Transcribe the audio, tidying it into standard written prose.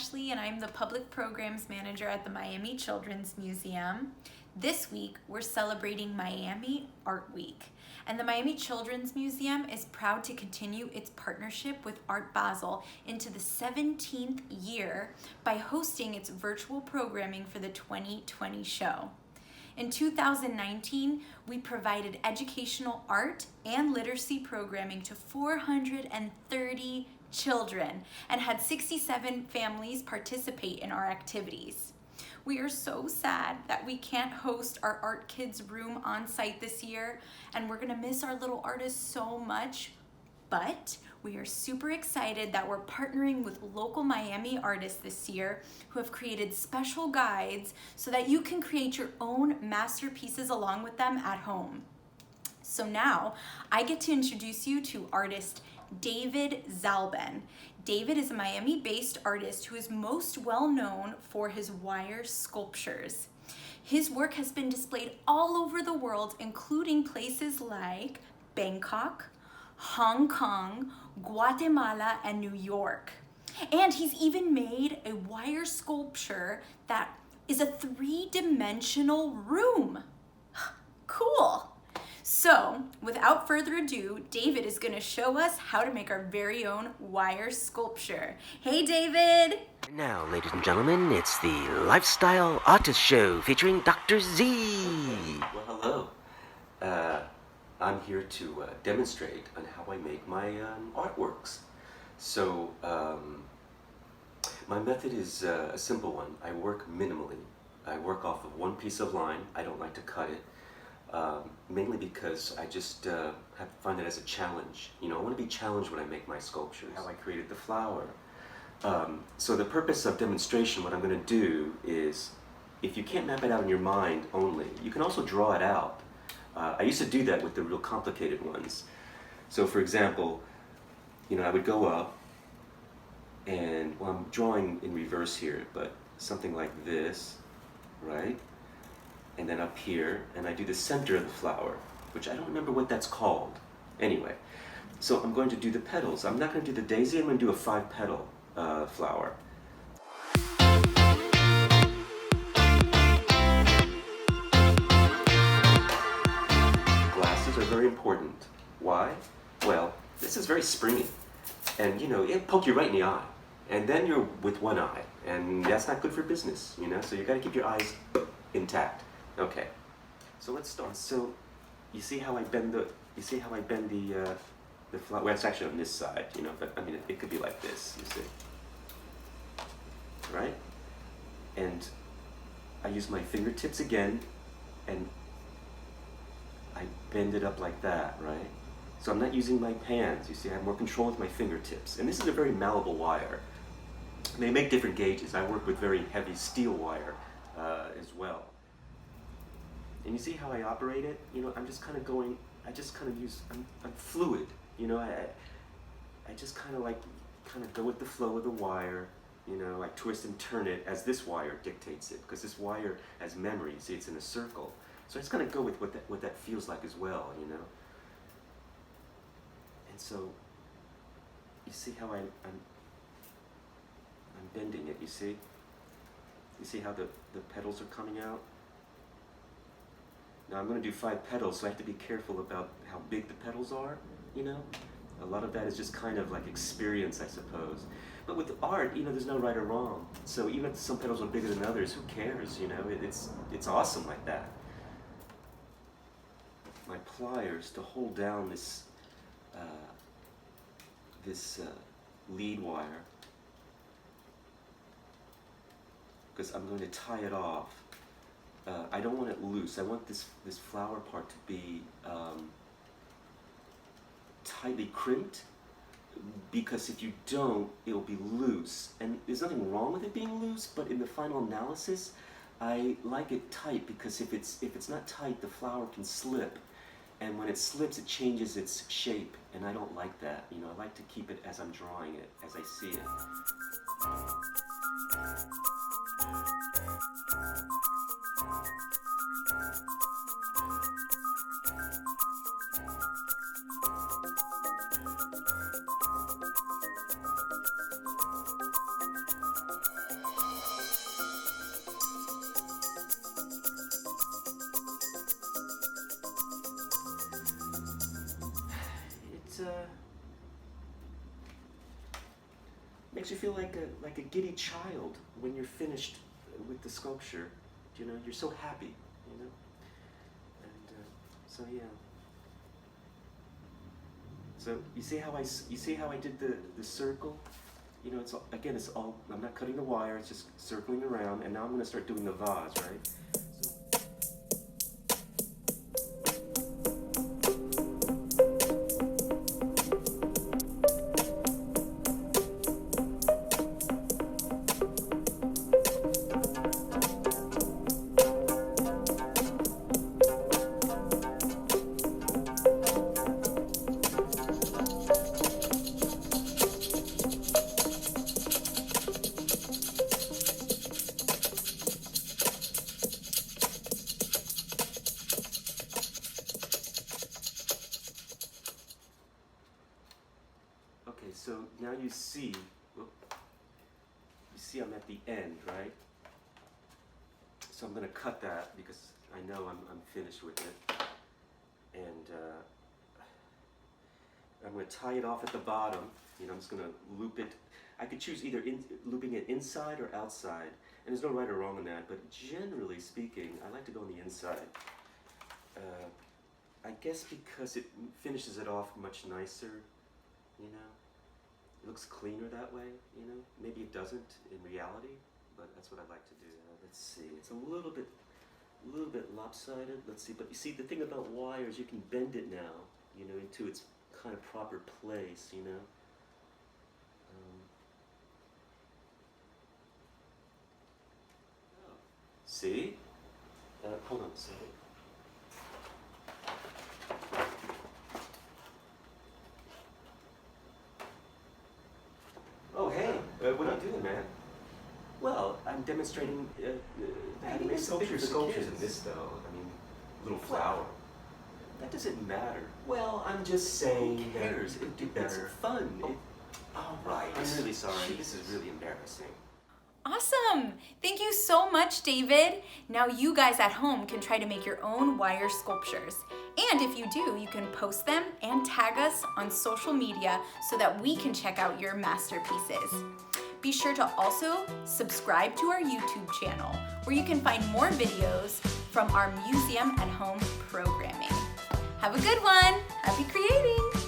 Ashley, and I'm the Public Programs Manager at the Miami Children's Museum. This week, we're celebrating Miami Art Week, and the Miami Children's Museum is proud to continue its partnership with Art Basel into the 17th year by hosting its virtual programming for the 2020 show. In 2019, we provided educational art and literacy programming to 430 children and had 67 families participate in our activities. We are so sad that we can't host our Art Kids room on site this year, and we're gonna miss our little artists so much, but we are super excited that we're partnering with local Miami artists this year who have created special guides so that you can create your own masterpieces along with them at home. So now I get to introduce you to artist David Zalben. David is a Miami-based artist who is most well known for his wire sculptures. His work has been displayed all over the world, including places like Bangkok, Hong Kong, Guatemala, and New York. And he's even made a wire sculpture that is a three-dimensional room. Cool. So, without further ado, David is going to show us how to make our very own wire sculpture. Hey, David! Now, ladies and gentlemen, it's the Lifestyle Artist Show featuring Dr. Z. Well, hello. I'm here to demonstrate on how I make my artworks. So, my method is a simple one. I work minimally. I work off of one piece of line. I don't like to cut it. Mainly because I just find it as a challenge. You know, I want to be challenged when I make my sculptures. How I created the flower. So the purpose of demonstration, what I'm going to do is, if you can't map it out in your mind only, you can also draw it out. I used to do that with the real complicated ones. So for example, you know, I would go up and, well, I'm drawing in reverse here, but something like this, right? And then up here, and I do the center of the flower, which I don't remember what that's called. Anyway, so I'm going to do the petals. I'm not going to do the daisy, I'm going to do a 5-petal flower. Glasses are very important. Why? Well, this is very springy. And you know, it'll poke you right in the eye. And then you're with one eye. And that's not good for business, you know? So you got to keep your eyes intact. Okay, so let's start. So, you see how I bend the flower? Well, it's actually on this side, you know, but I mean, it could be like this, you see. Right? And I use my fingertips again, and I bend it up like that, right? So I'm not using my hands, you see, I have more control with my fingertips. And this is a very malleable wire. They make different gauges. I work with very heavy steel wire as well. And you see how I operate it? You know, I'm just kind of going, I'm fluid, you know, I just kind of go with the flow of the wire, you know, I twist and turn it as this wire dictates it, because this wire has memory, see, it's in a circle. So I just kind of go with what that feels like as well, you know. And so, you see how I'm bending it, you see? You see how the petals are coming out? Now I'm going to do 5 petals, so I have to be careful about how big the petals are, you know? A lot of that is just kind of like experience, I suppose. But with art, you know, there's no right or wrong. So even if some petals are bigger than others, who cares, you know? It's awesome like that. My pliers to hold down this lead wire, because I'm going to tie it off. I don't want it loose. I want this flower part to be tightly crimped, because if you don't, it'll be loose. And there's nothing wrong with it being loose, but in the final analysis, I like it tight, because if it's not tight, the flower can slip. And when it slips, it changes its shape, and I don't like that. You know, I like to keep it as I'm drawing it, as I see it. makes you feel like a giddy child when you're finished with the sculpture. You know, you're so happy. You know, and so yeah. So you see how I did the circle? You know, it's all, I'm not cutting the wire, it's just circling around, and now I'm going to start doing the vase, right? Okay, so now you see I'm at the end, right? So I'm going to cut that because I know I'm finished with it. And I'm going to tie it off at the bottom. You know, I'm just going to loop it. I could choose either looping it inside or outside. And there's no right or wrong in that, but generally speaking, I like to go on the inside. I guess because it finishes it off much nicer, you know? It looks cleaner that way, you know? Maybe it doesn't in reality, but that's what I'd like to do. Let's see, it's a little bit lopsided. Let's see, but you see, the thing about wires, you can bend it now, you know, into its kind of proper place, you know? See? Hold on a second. Oh, hey, what are you doing, man? Well, I'm demonstrating how to make sculptures in this, though. I mean, little flower. That doesn't matter. Well, I'm just saying. Who cares? It'd be better. It's fun. Oh, all right. I'm really sorry. Jeez. This is really embarrassing. Awesome! Thank you so much, David. Now you guys at home can try to make your own wire sculptures. And if you do, you can post them and tag us on social media so that we can check out your masterpieces. Be sure to also subscribe to our YouTube channel where you can find more videos from our Museum at Home programming. Have a good one! Happy creating!